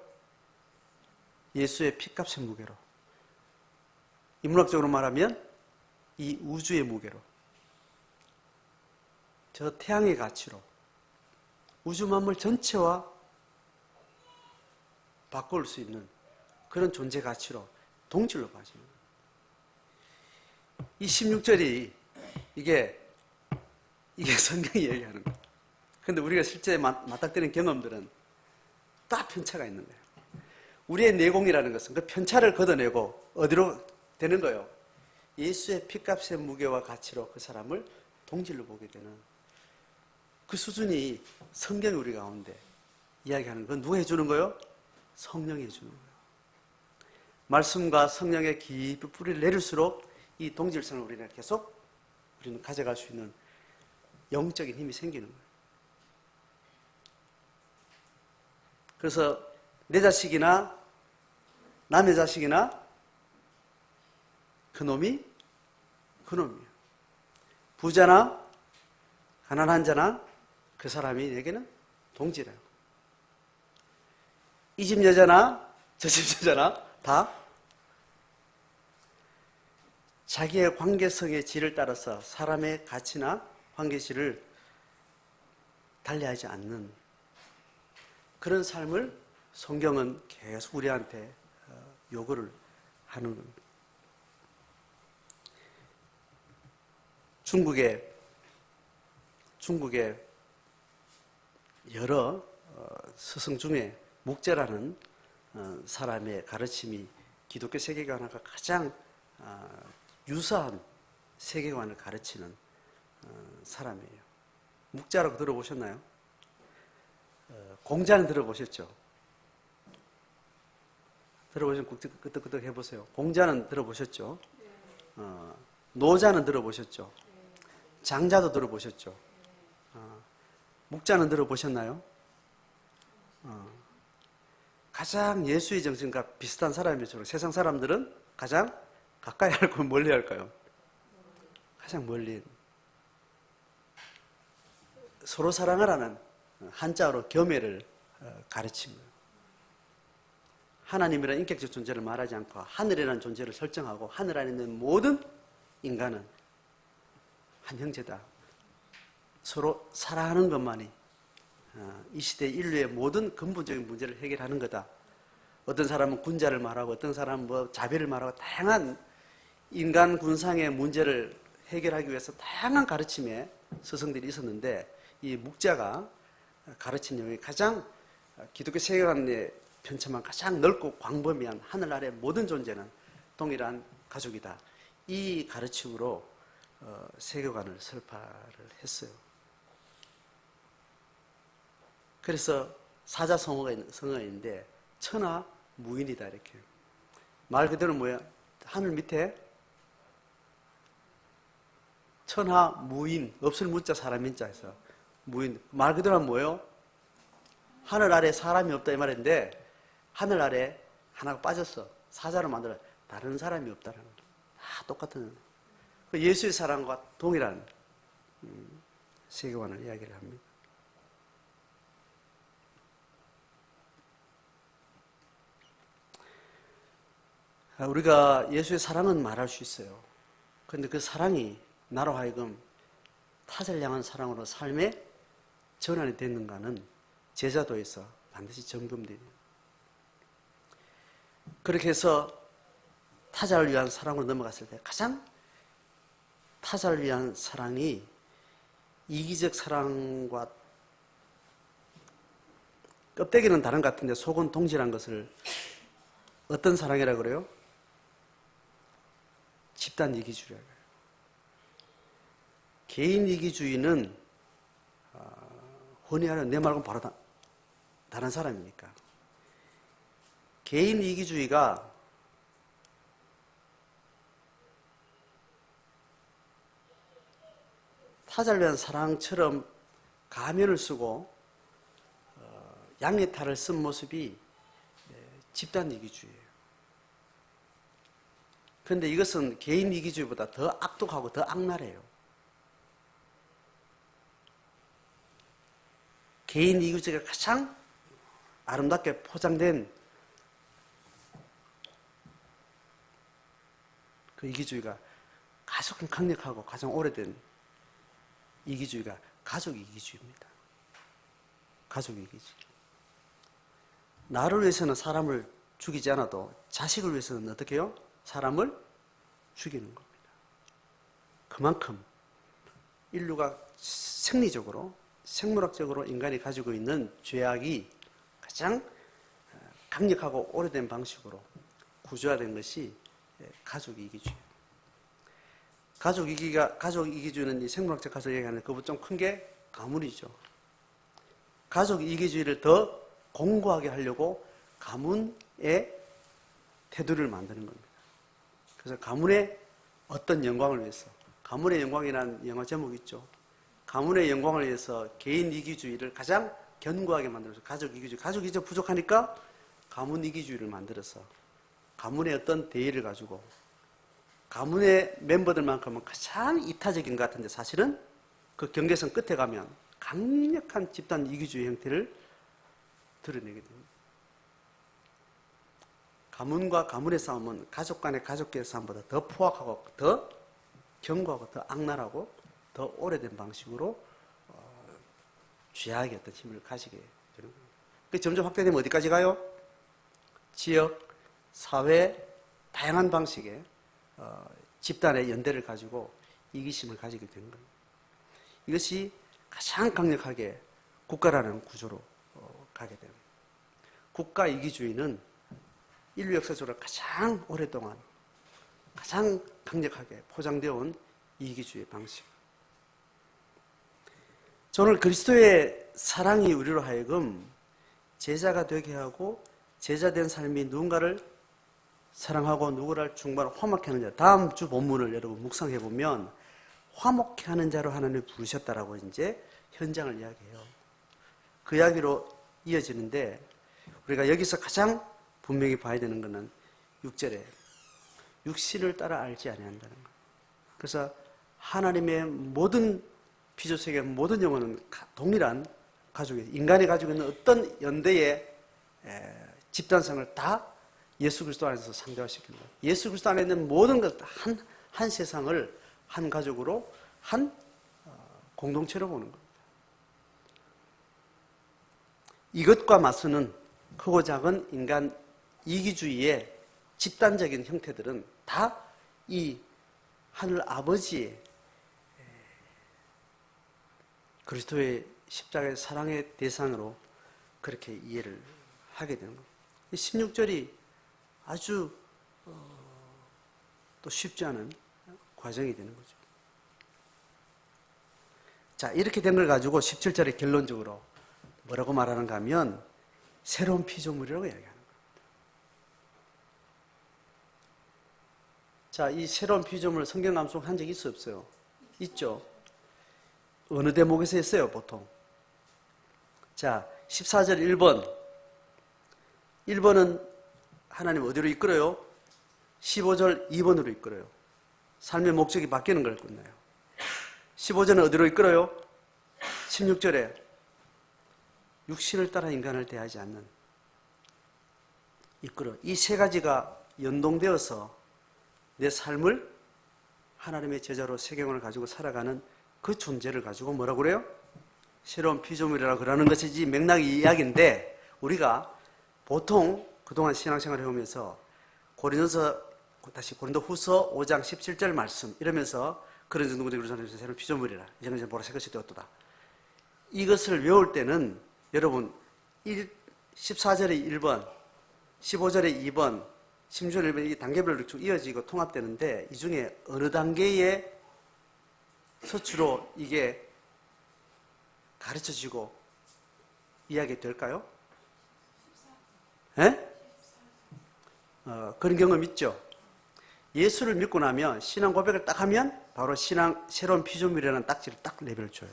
예수의 피값의 무게로. 인문학적으로 말하면 이 우주의 무게로, 저 태양의 가치로, 우주 만물 전체와 바꿀 수 있는 그런 존재 가치로 동질로 봐지는 거예요. 이 16절이 이게 성경이 얘기하는 거예요. 그런데 우리가 실제 맞닥뜨리는 경험들은 다 편차가 있는 거예요. 우리의 내공이라는 것은 그 편차를 걷어내고 어디로 되는 거예요? 예수의 피값의 무게와 가치로 그 사람을 동질로 보게 되는 그 수준이 성경이 우리 가운데 이야기하는 건 누가 해주는 거예요? 성령이 해주는 거예요. 말씀과 성령의 깊이 뿌리를 내릴수록 이 동질성을 우리는 계속 우리는 가져갈 수 있는 영적인 힘이 생기는 거예요. 그래서 내 자식이나 남의 자식이나 그놈이에요. 부자나 가난한 자나 그 사람이 내게는 동질이에요. 이 집 여자나 저 집 여자나 다 자기의 관계성의 질을 따라서 사람의 가치나 관계질을 달리하지 않는 그런 삶을 성경은 계속 우리한테 요구를 하는 겁니다. 중국의 여러 스승 중에 묵제라는 사람의 가르침이 기독교 세계관과 가장 유사한 세계관을 가르치는 사람이에요. 묵자라고 들어보셨나요? 공자는 들어보셨죠? 들어보시면 끄떡끄떡 해보세요. 공자는 들어보셨죠? 노자는 들어보셨죠? 장자도 들어보셨죠? 묵자는 들어보셨나요? 가장 예수의 정신과 비슷한 사람이죠. 세상 사람들은 가장 가까이 할까요? 멀리 할까요? 가장 멀리. 서로 사랑하라는 한자어로 겸해를 가르칩니다. 하나님이라는 인격적 존재를 말하지 않고 하늘이라는 존재를 설정하고 하늘 안에 있는 모든 인간은 한 형제다. 서로 사랑하는 것만이 이 시대 인류의 모든 근본적인 문제를 해결하는 거다. 어떤 사람은 군자를 말하고 어떤 사람은 뭐 자비를 말하고 다양한 인간 군상의 문제를 해결하기 위해서 다양한 가르침의 스승들이 있었는데 이 묵자가 가르친 내용이 가장 기독교 세계관의 편차만 가장 넓고 광범위한 하늘 아래 모든 존재는 동일한 가족이다. 이 가르침으로 세계관을 설파를 했어요. 그래서 사자성어가 있는데 천하 무인이다 이렇게. 말 그대로 뭐야? 하늘 밑에 천하 무인, 없을 무자 사람 인자에서 무인. 말 그대로 하면 뭐예요? 하늘 아래 사람이 없다 이 말인데 하늘 아래 하나가 빠졌어. 사자로 만들어 다른 사람이 없다는 거예요. 다 똑같은 예수의 사랑과 동일한 세계관을 이야기를 합니다. 우리가 예수의 사랑은 말할 수 있어요. 그런데 그 사랑이 나로 하여금 타자를 향한 사랑으로 삶의 전환이 됐는가는 제자도에서 반드시 점검돼요. 그렇게 해서 타자를 위한 사랑으로 넘어갔을 때 가장 타자를 위한 사랑이 이기적 사랑과 껍데기는 다른 것 같은데 속은 동질한 것을 어떤 사랑이라고 그래요? 집단 이기주의라고 해요. 개인 이기주의는 흔히 하는 내 말고는 바로 다른 사람이니까. 개인 이기주의가 타자를 위한 사랑처럼 가면을 쓰고 양의 탈을 쓴 모습이 집단 이기주의예요. 그런데 이것은 개인 이기주의보다 더 악독하고 더 악랄해요. 개인 이기주의가 가장 아름답게 포장된 그 이기주의가 가장 강력하고 가장 오래된 이기주의가 가족 이기주의입니다. 가족 이기주의. 나를 위해서는 사람을 죽이지 않아도 자식을 위해서는 어떻게 해요? 사람을 죽이는 겁니다. 그만큼 인류가 생리적으로 생물학적으로 인간이 가지고 있는 죄악이 가장 강력하고 오래된 방식으로 구조화된 것이 가족 이기주의. 가족 이기주의는 이 생물학적 가족 얘기하는 그보다 좀 큰 게 가문이죠. 가족 이기주의를 더 공고하게 하려고 가문의 테두리를 만드는 겁니다. 그래서 가문의 어떤 영광을 위해서, 가문의 영광이라는 영화 제목 있죠. 가문의 영광을 위해서 개인 이기주의를 가장 견고하게 만들어서 가족 이기주의 부족하니까 가문 이기주의를 만들어서 가문의 어떤 대의를 가지고 가문의 멤버들만큼은 가장 이타적인 것 같은데 사실은 그 경계선 끝에 가면 강력한 집단 이기주의 형태를 드러내게 됩니다. 가문과 가문의 싸움은 가족 간의 가족끼리 싸움보다 더 포악하고 더 견고하고 더 악랄하고 더 오래된 방식으로 죄악의 어떤 힘을 가지게 되는 겁니다. 그 점점 확대되면 어디까지 가요? 지역, 사회, 다양한 방식의 집단의 연대를 가지고 이기심을 가지게 되는 겁니다. 이것이 가장 강력하게 국가라는 구조로 가게 됩니다. 국가 이기주의는 인류 역사적으로 가장 오랫동안 가장 강력하게 포장되어 온 이기주의 방식. 오늘 그리스도의 사랑이 우리로 하여금 제자가 되게 하고 제자된 삶이 누군가를 사랑하고 누구를 중보하고 화목케 하는 자. 다음 주 본문을 여러분 묵상해 보면 화목케 하는 자로 하나님을 부르셨다라고 이제 현장을 이야기해요. 그 이야기로 이어지는데 우리가 여기서 가장 분명히 봐야 되는 것은 6절에 육신을 따라 알지 아니한다는 것. 그래서 하나님의 모든 피조세계 모든 영혼은 동일한 가족이에요. 인간이 가지고 있는 어떤 연대의 집단성을 다 예수 그리스도 안에서 상대화시키는 거예요. 예수 그리스도 안에 있는 모든 것, 한 세상을 한 가족으로 한 공동체로 보는 겁니다. 이것과 맞서는 크고 작은 인간 이기주의의 집단적인 형태들은 다 이 하늘 아버지의 그리스도의 십자가의 사랑의 대상으로 그렇게 이해를 하게 되는 겁니다. 16절이 아주 또 쉽지 않은 과정이 되는 거죠. 자, 이렇게 된 걸 가지고 17절에 결론적으로 뭐라고 말하는가 하면 새로운 피조물이라고 이야기하는 거예요. 자, 이 새로운 피조물 성경 암송 한 적 있어요, 없어요? 있죠. 어느 대목에서 했어요, 보통? 자, 14절 1번. 1번은 하나님 어디로 이끌어요? 15절 2번으로 이끌어요. 삶의 목적이 바뀌는 걸 끝나요. 15절은 어디로 이끌어요? 16절에 육신을 따라 인간을 대하지 않는 이끌어. 이 세 가지가 연동되어서 내 삶을 하나님의 제자로 세경을 가지고 살아가는 그 존재를 가지고 뭐라고 그래요? 새로운 피조물이라고 그러는 것이지 맥락이 이야기인데 우리가 보통 그동안 신앙생활을 해오면서 고린도 후서 5장 17절 말씀 이러면서 그런 누구들이 그러잖아요. 새로운 피조물이라. 이제는 이제 보라색 것이 되었도다. 이것을 외울 때는 여러분 14절에 1번, 15절에 2번, 16절에 1번 이 단계별로 쭉 이어지고 통합되는데 이 중에 어느 단계의 서추로 이게 가르쳐지고 이야기 될까요? 예? 그런 경험 있죠? 예수를 믿고 나면 신앙 고백을 딱 하면 바로 새로운 피조물이라는 딱지를 딱 내버려줘요.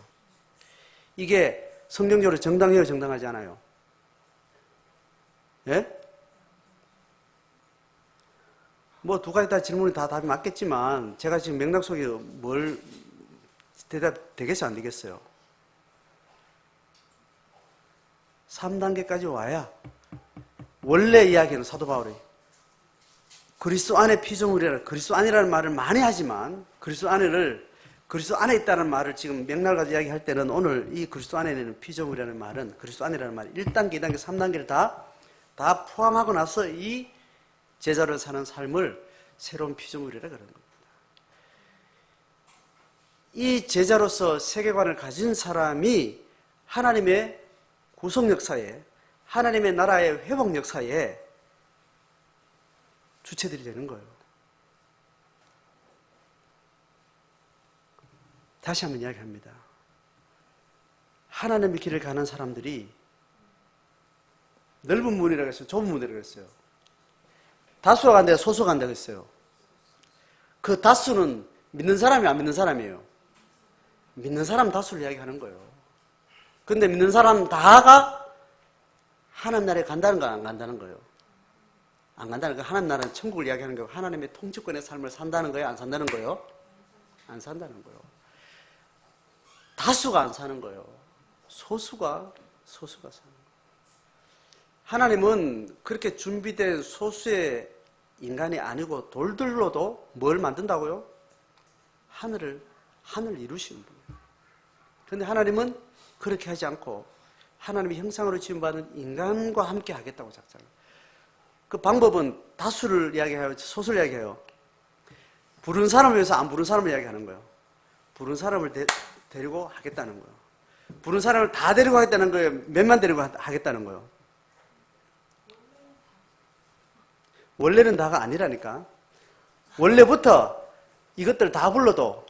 이게 성경적으로 정당해요, 정당하지 않아요? 예? 뭐 두 가지 다 질문이 다 답이 맞겠지만 제가 지금 맥락 속에 뭘 대답 되겠어요, 안 되겠어요? 3단계까지 와야 원래 이야기는 사도 바울이 그리스도 안에 피조물이라 그리스도 안이라는 말을 많이 하지만 그리스도 안에 있다는 말을 지금 맥락을 가지고 이야기할 때는 오늘 이 그리스도 안에 있는 피조물이라는 말은 그리스도 안이라는 말 1단계, 2단계, 3단계를 다 포함하고 나서 이 제자로 사는 삶을 새로운 피조물이라 그러는 겁니다. 이 제자로서 세계관을 가진 사람이 하나님의 구속 역사에 하나님의 나라의 회복 역사에 주체들이 되는 거예요. 다시 한번 이야기합니다. 하나님의 길을 가는 사람들이 넓은 문이라고 했어요? 좁은 문이라고 했어요? 다수가 간다고 소수가 간다고 했어요? 그 다수는 믿는 사람이 안 믿는 사람이에요? 믿는 사람 다수를 이야기하는 거예요. 근데 믿는 사람 다가 하나님 나라에 간다는 거 안 간다는 거예요? 안 간다는 거. 하나님 나라는 천국을 이야기하는 거예요. 하나님의 통치권의 삶을 산다는 거예요? 안 산다는 거예요? 안 산다는 거예요. 다수가 안 사는 거예요. 소수가 사는 거예요. 하나님은 그렇게 준비된 소수의 인간이 아니고 돌들로도 뭘 만든다고요? 하늘을 이루시는 분이에요. 그런데 하나님은 그렇게 하지 않고 하나님의 형상으로 지음받은 인간과 함께 하겠다고 작정해요. 그 방법은 다수를 이야기해요? 소수를 이야기해요? 부른 사람을 위해서 안 부른 사람을 이야기하는 거예요. 부른 사람을 데리고 하겠다는 거예요. 부른 사람을 다 데리고 하겠다는 거예요? 몇만 데리고 하겠다는 거예요? 원래는 다가 아니라니까. 원래부터 이것들 다 불러도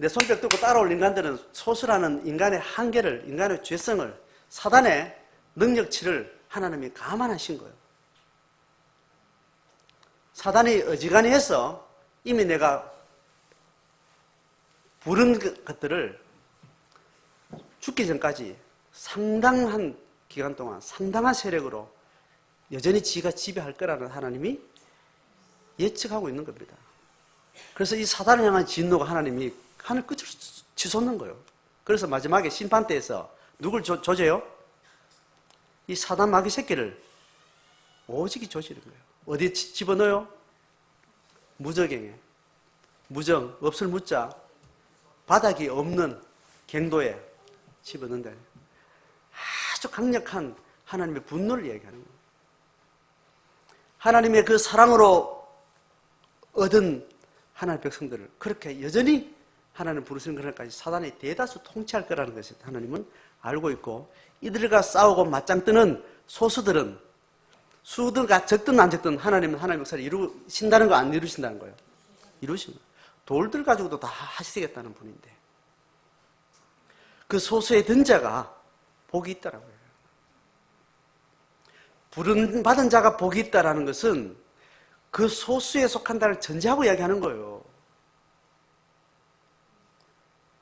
내 손뼉 들고 따라올 인간들은 소수라는 인간의 한계를, 인간의 죄성을, 사단의 능력치를 하나님이 감안하신 거예요. 사단이 어지간히 해서 이미 내가 부른 것들을 죽기 전까지 상당한 기간 동안 상당한 세력으로 여전히 지가 지배할 거라는 하나님이 예측하고 있는 겁니다. 그래서 이 사단을 향한 진노가 하나님이 하늘 끝을 치솟는 거예요. 그래서 마지막에 심판 때에서 누굴 조져요? 이 사단 마귀 새끼를 오직이 조지는 거예요. 어디에 집어넣어요? 무저갱에. 무정, 없을 무자, 바닥이 없는 갱도에 집어넣는다. 아주 강력한 하나님의 분노를 얘기하는 거예요. 하나님의 그 사랑으로 얻은 하나님의 백성들을 그렇게 여전히 하나님 부르시는 그날까지 사단이 대다수 통치할 거라는 것을 하나님은 알고 있고, 이들과 싸우고 맞짱 뜨는 소수들은 수들과 적든 안 적든 하나님은 하나님의 역사를 이루신다는 거 안 이루신다는 거예요? 이루신 거예요. 돌들 가지고도 다 하시겠다는 분인데 그 소수의 든자가 복이 있다라고요. 부름받은 자가 복이 있다라는 것은 그 소수에 속한다를 전제하고 이야기하는 거예요.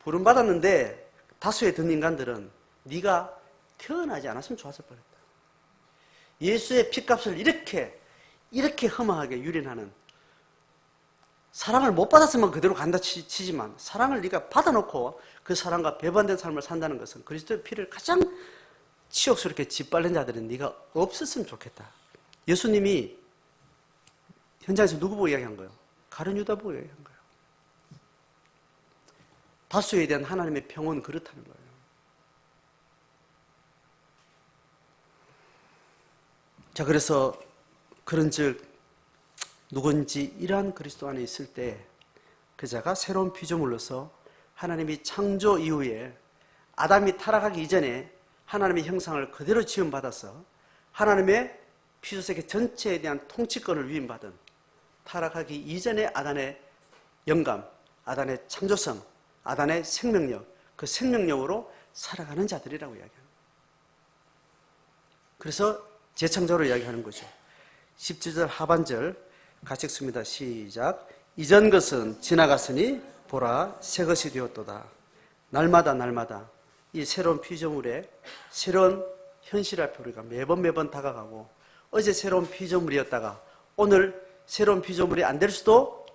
부름받았는데 다수에 든 인간들은 네가 태어나지 않았으면 좋았을 뻔했다. 예수의 핏값을 이렇게 허망하게 유린하는, 사랑을 못 받았으면 그대로 간다 치지만 사랑을 네가 받아놓고 그 사랑과 배반된 삶을 산다는 것은 그리스도의 피를 가장 치욕스럽게 짓밟는 자들은 네가 없었으면 좋겠다. 예수님이 현장에서 누구 보고 이야기한 거예요? 가룟 유다 보고 이야기한 거예요. 다수에 대한 하나님의 평은 그렇다는 거예요. 자, 그래서 그런즉 누군지 이러한 그리스도 안에 있을 때 그 자가 새로운 피조물로서 하나님이 창조 이후에 아담이 타락하기 이전에 하나님의 형상을 그대로 지음받아서 하나님의 피조세계 전체에 대한 통치권을 위임받은, 타락하기 이전의 아담의 영감, 아담의 창조성, 아담의 생명력, 그 생명력으로 살아가는 자들이라고 이야기합니다. 그래서 재창조로 이야기하는 거죠. 17절 하반절 같이 읽습니다. 시작. 이전 것은 지나갔으니 보라 새 것이 되었도다. 날마다 이 새로운 피조물에 새로운 현실 앞에 우리가 매번 다가가고, 어제 새로운 피조물이었다가 오늘 새로운 피조물이 안 될 수도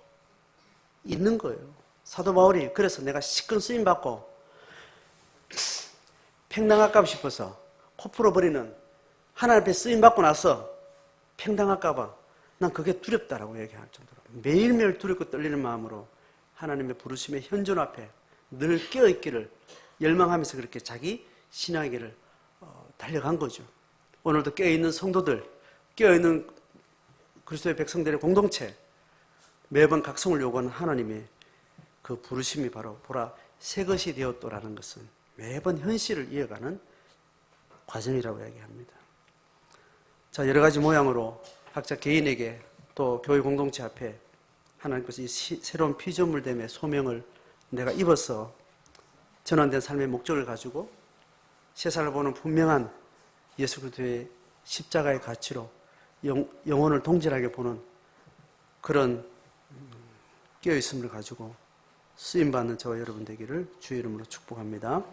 있는 거예요. 사도 바울이 그래서 내가 시큰 쓰임 받고 팽당할까 싶어서 퍼풀어버리는 하나님 앞에 쓰임받고 나서 팽당할까봐 난 그게 두렵다라고 얘기할 정도로 매일매일 두렵고 떨리는 마음으로 하나님의 부르심의 현존 앞에 늘 깨어있기를 열망하면서 그렇게 자기 신앙의 길을 달려간 거죠. 오늘도 깨어있는 성도들, 깨어있는 그리스도의 백성들의 공동체, 매번 각성을 요구하는 하나님의 그 부르심이 바로 보라 새 것이 되었도라는 것은 매번 현실을 이어가는 과정이라고 이야기합니다. 자, 여러 가지 모양으로 각자 개인에게 또 교회 공동체 앞에 하나님께서 이 새로운 피조물됨의 소명을 내가 입어서 전환된 삶의 목적을 가지고 세상을 보는 분명한 예수 그리스도의 십자가의 가치로 영혼을 동질하게 보는 그런 깨어있음을 가지고 쓰임받는 저와 여러분 되기를 주의 이름으로 축복합니다.